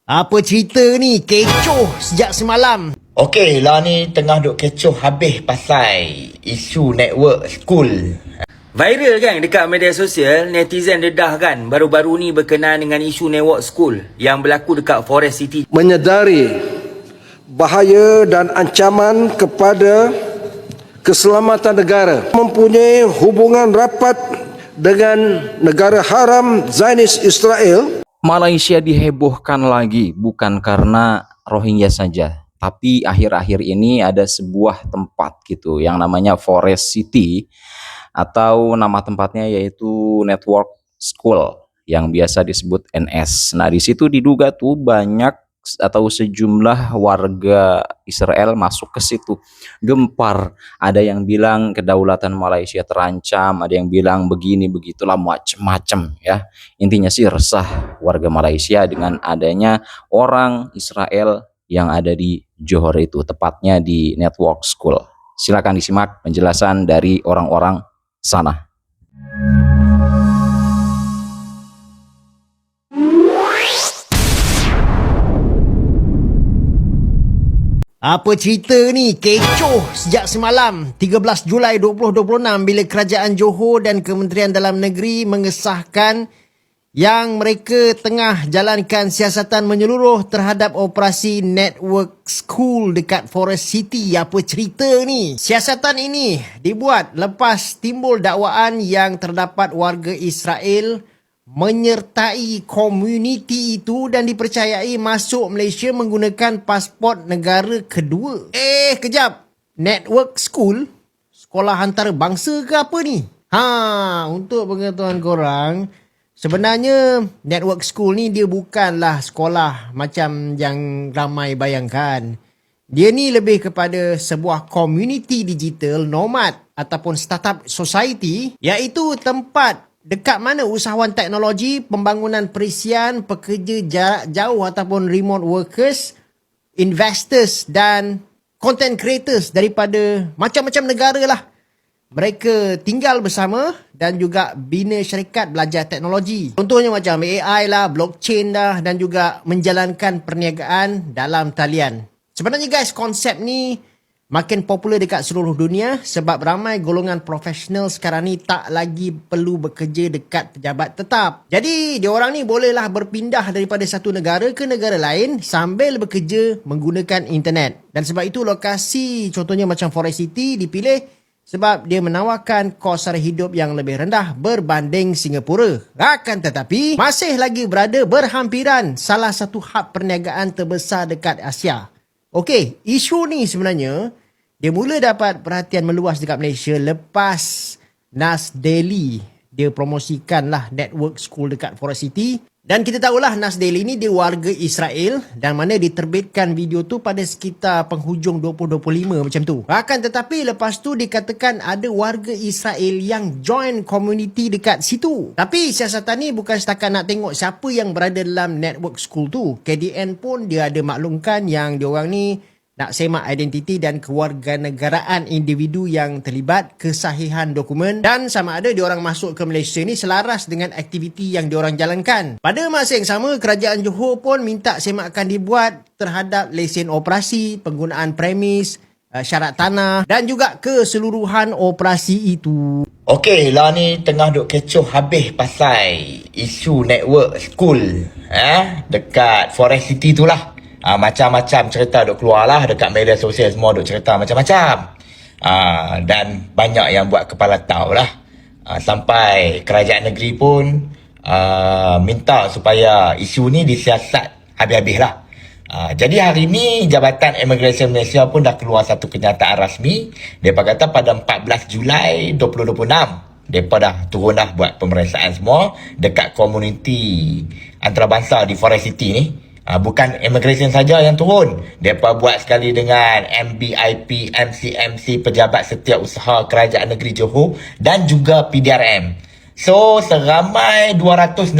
Apa cerita ni? Kecoh sejak semalam. Okey, lah ni tengah duk kecoh habis pasal isu network school. Viral kan dekat media sosial, netizen dedah kan baru-baru ni berkenaan dengan isu network school yang berlaku dekat Forest City. Menyedari bahaya dan ancaman kepada keselamatan negara, mempunyai hubungan rapat dengan negara haram Zionis Israel. Malaysia dihebohkan lagi bukan karena Rohingya saja, tapi akhir-akhir ini ada sebuah tempat gitu yang namanya Forest City, atau nama tempatnya yaitu Network School yang biasa disebut NS. Nah, di situ diduga tuh banyak atau sejumlah warga Israel masuk ke situ, gempar. Ada yang bilang kedaulatan Malaysia terancam, ada yang bilang begini begitulah, macem-macem ya. Intinya sih resah warga Malaysia dengan adanya orang Israel yang ada di Johor itu, tepatnya di Network School. Silakan disimak penjelasan dari orang-orang sana. Apa cerita ni? Kecoh sejak semalam 13 Julai 2026 bila Kerajaan Johor dan Kementerian Dalam Negeri mengesahkan yang mereka tengah jalankan siasatan menyeluruh terhadap operasi Network School dekat Forest City. Apa cerita ni? Siasatan ini dibuat lepas timbul dakwaan yang terdapat warga Israel menyertai komuniti itu dan dipercayai masuk Malaysia menggunakan pasport negara kedua. Kejap. Network School? Sekolah antarabangsa ke apa ni? Untuk pengetahuan korang, sebenarnya Network School ni dia bukanlah sekolah macam yang ramai bayangkan. Dia ni lebih kepada sebuah komuniti digital nomad ataupun startup society, iaitu tempat dekat mana usahawan teknologi, pembangunan perisian, pekerja jarak jauh ataupun remote workers, investors dan content creators daripada macam-macam negara lah, mereka tinggal bersama dan juga bina syarikat belajar teknologi. Contohnya macam AI lah, blockchain dah, dan juga menjalankan perniagaan dalam talian. Sebenarnya guys, konsep ni makin popular dekat seluruh dunia sebab ramai golongan profesional sekarang ni tak lagi perlu bekerja dekat pejabat tetap. Jadi, diorang ni bolehlah berpindah daripada satu negara ke negara lain sambil bekerja menggunakan internet. Dan sebab itu lokasi contohnya macam Forest City dipilih sebab dia menawarkan kos sara hidup yang lebih rendah berbanding Singapura. Akan tetapi, masih lagi berada berhampiran salah satu hub perniagaan terbesar dekat Asia. Okey, isu ni sebenarnya dia mula dapat perhatian meluas dekat Malaysia lepas Nas Daily dia promosikanlah Network School dekat Forest City. Dan kita tahulah Nas Daily ni dia warga Israel dan mana diterbitkan video tu pada sekitar penghujung 2025 macam tu. Akan tetapi lepas tu dikatakan ada warga Israel yang join community dekat situ. Tapi siasatan ni bukan setakat nak tengok siapa yang berada dalam Network School tu. KDN pun dia ada maklumkan yang diorang ni nak semak identiti dan kewarganegaraan individu yang terlibat, kesahihan dokumen dan sama ada diorang masuk ke Malaysia ni selaras dengan aktiviti yang diorang jalankan. Pada masa yang sama, Kerajaan Johor pun minta semakan dibuat terhadap lesen operasi, penggunaan premis, syarat tanah dan juga keseluruhan operasi itu. Okey, lah ni tengah duk kecoh habis pasal isu network school dekat Forest City tu lah. Macam-macam cerita duk keluar lah dekat media sosial, semua duk cerita macam-macam. Dan banyak yang buat kepala tahu lah. Sampai kerajaan negeri pun minta supaya isu ni disiasat habis-habis lah. Jadi hari ni Jabatan Immigration Malaysia pun dah keluar satu kenyataan rasmi. Mereka kata pada 14 Julai 2026 mereka dah turun dah buat pemeriksaan semua dekat komuniti antarabangsa di Forest City ni. Bukan immigration saja yang turun. Mereka buat sekali dengan MBIP, MCMC, Pejabat Setiausaha Kerajaan Negeri Johor dan juga PDRM. So, seramai 266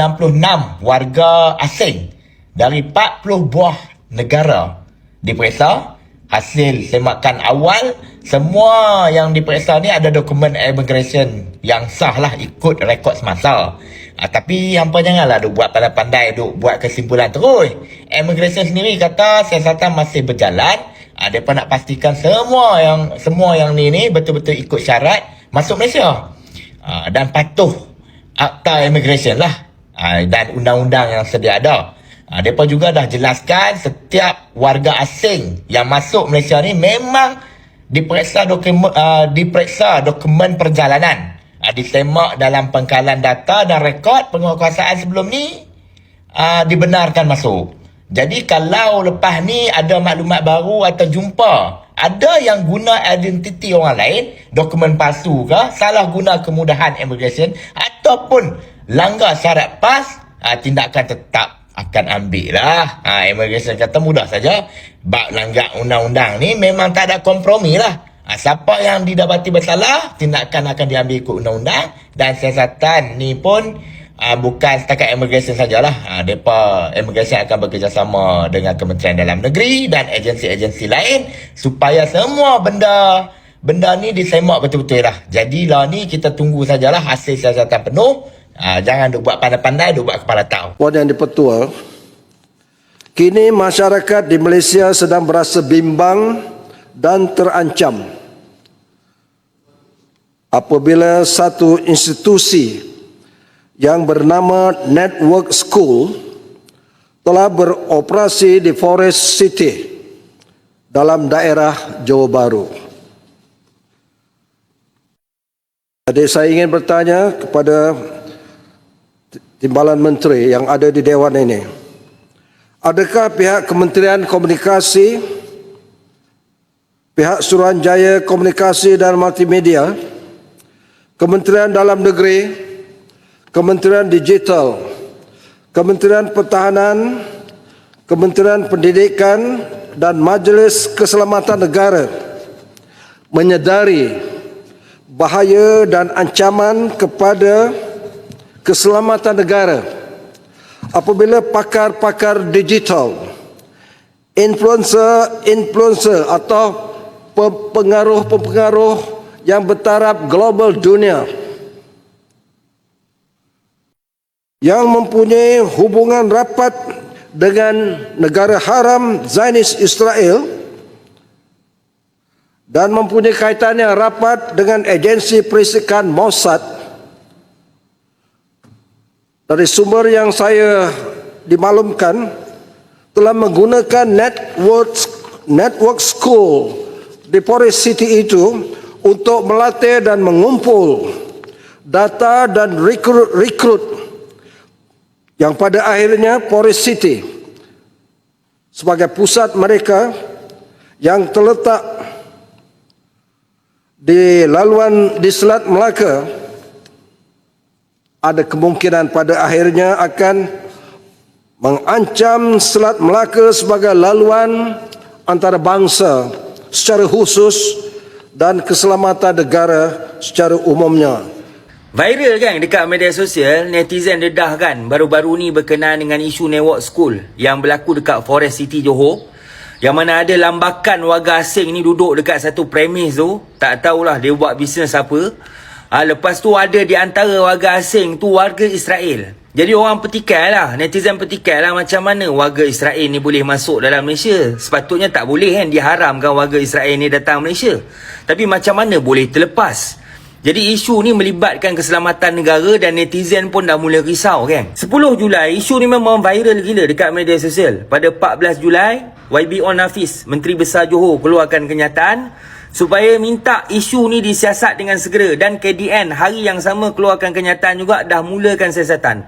warga asing dari 40 buah negara diperiksa. Hasil semakan awal, semua yang diperiksa ni ada dokumen immigration yang sah lah ikut rekod semasa. Tapi hampa janganlah duk buat pandai-pandai, duk buat kesimpulan terus. Immigration sendiri kata siasatan masih berjalan. Mereka nak pastikan semua yang ni betul-betul ikut syarat masuk Malaysia. Dan patuh Akta Immigration lah. Dan undang-undang yang sedia ada. Mereka juga dah jelaskan setiap warga asing yang masuk Malaysia ni memang diperiksa dokumen perjalanan. Disemak dalam pengkalan data dan rekod penguasaan sebelum ni dibenarkan masuk. Jadi kalau lepas ni ada maklumat baru atau jumpa ada yang guna identiti orang lain, dokumen palsu ke, salah guna kemudahan immigration ataupun langgar syarat PAS, tindakan tetap akan ambil lah. Immigration kata mudah saja. Bab langgar undang-undang ni memang tak ada kompromi lah. Siapa yang didapati bersalah, tindakan akan diambil ikut undang-undang. Dan siasatan ni pun bukan setakat immigration sajalah. Mereka immigration akan bekerjasama dengan Kementerian Dalam Negeri dan agensi-agensi lain supaya semua benda ni disemak betul-betul lah. Jadi lah ni kita tunggu sajalah hasil siasatan penuh. Jangan duk buat pandai-pandai, duk buat kepala tahu. Puan Yang di-Pertua, kini masyarakat di Malaysia sedang berasa bimbang dan terancam apabila satu institusi yang bernama Network School telah beroperasi di Forest City dalam daerah Johor Bahru. Jadi saya ingin bertanya kepada Timbalan Menteri yang ada di Dewan ini. Adakah pihak Kementerian Komunikasi, pihak Suruhanjaya Komunikasi dan Multimedia, Kementerian Dalam Negeri, Kementerian Digital, Kementerian Pertahanan, Kementerian Pendidikan dan Majlis Keselamatan Negara menyedari bahaya dan ancaman kepada keselamatan negara apabila pakar-pakar digital, influencer atau pengaruh-pengaruh yang bertaraf global dunia yang mempunyai hubungan rapat dengan negara haram Zionis Israel dan mempunyai kaitan yang rapat dengan agensi perisikan Mossad. Dari sumber yang saya dimaklumkan telah menggunakan network school di Forest City itu untuk melatih dan mengumpul data dan rekrut yang pada akhirnya Forest City sebagai pusat mereka yang terletak di laluan di Selat Melaka ada kemungkinan pada akhirnya akan mengancam Selat Melaka sebagai laluan antarabangsa secara khusus dan keselamatan negara secara umumnya. Viral kan dekat media sosial, netizen dedah kan baru-baru ni berkenaan dengan isu network school yang berlaku dekat Forest City Johor, yang mana ada lambakan warga asing ni duduk dekat satu premis tu, tak tahulah dia buat bisnes apa. Lepas tu ada di antara warga asing tu warga Israel. Jadi orang petikai lah, netizen petikai lah macam mana warga Israel ni boleh masuk dalam Malaysia. Sepatutnya tak boleh kan, diharamkan warga Israel ni datang Malaysia. Tapi macam mana boleh terlepas? Jadi isu ni melibatkan keselamatan negara dan netizen pun dah mula risau kan. 10 Julai, isu ni memang viral gila dekat media sosial. Pada 14 Julai, YB On Hafiz, Menteri Besar Johor, keluarkan kenyataan supaya minta isu ni disiasat dengan segera, dan KDN hari yang sama keluarkan kenyataan juga dah mulakan siasatan.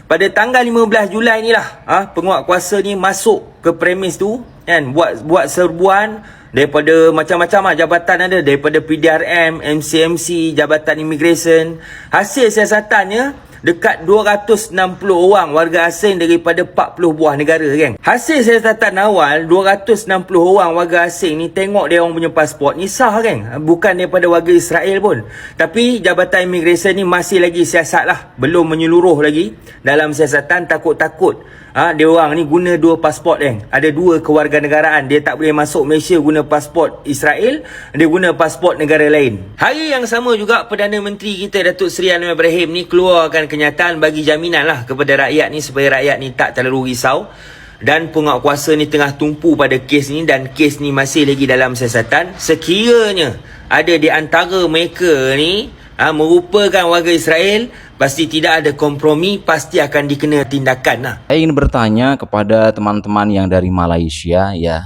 Pada tanggal 15 Julai ni lah penguatkuasa ni masuk ke premis tu kan, buat serbuan daripada macam-macam lah jabatan ada, daripada PDRM, MCMC, Jabatan Immigration. Hasil siasatannya dekat 260 orang warga asing daripada 40 buah negara kan. Hasil siasatan awal 260 orang warga asing ni tengok dia orang punya pasport ni sah kan, bukan daripada warga Israel pun. Tapi Jabatan Immigration ni masih lagi siasat lah, belum menyeluruh lagi dalam siasatan. Takut-takut dia orang ni guna dua pasport kan, ada dua kewarganegaraan. Dia tak boleh masuk Malaysia guna pasport Israel, dia guna pasport negara lain. Hari yang sama juga Perdana Menteri kita Datuk Seri Anwar Ibrahim ni keluarkan kenyataan bagi jaminan lah kepada rakyat ni supaya rakyat ni tak terlalu risau. Dan penguatkuasa ni tengah tumpu pada kes ni dan kes ni masih lagi dalam siasatan. Sekiranya ada di antara mereka ni merupakan warga Israel, pasti tidak ada kompromi, pasti akan dikena tindakan lah. Saya ingin bertanya kepada teman-teman yang dari Malaysia ya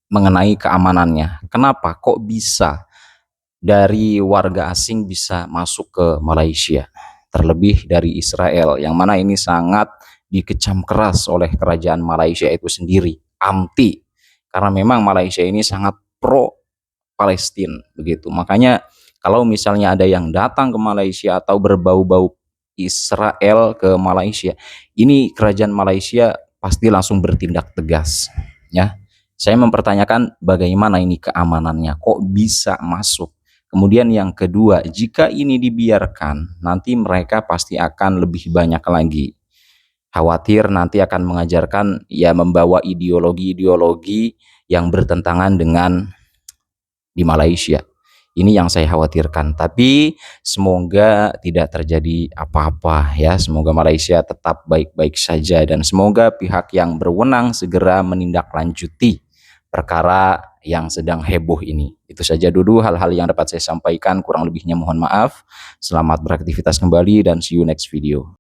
mengenai keamanannya. Kenapa kok bisa dari warga asing bisa masuk ke Malaysia? Terlebih dari Israel yang mana ini sangat dikecam keras oleh kerajaan Malaysia itu sendiri, anti, karena memang Malaysia ini sangat pro Palestina begitu. Makanya kalau misalnya ada yang datang ke Malaysia atau berbau-bau Israel ke Malaysia, ini kerajaan Malaysia pasti langsung bertindak tegas ya. Saya mempertanyakan bagaimana ini keamanannya, kok bisa masuk. Kemudian yang kedua, jika ini dibiarkan, nanti mereka pasti akan lebih banyak lagi. Khawatir nanti akan mengajarkan ya membawa ideologi-ideologi yang bertentangan dengan di Malaysia. Ini yang saya khawatirkan. Tapi semoga tidak terjadi apa-apa ya. Semoga Malaysia tetap baik-baik saja dan semoga pihak yang berwenang segera menindaklanjuti perkara yang sedang heboh ini. Itu saja dulu hal-hal yang dapat saya sampaikan. Kurang lebihnya mohon maaf. Selamat beraktivitas kembali dan see you next video.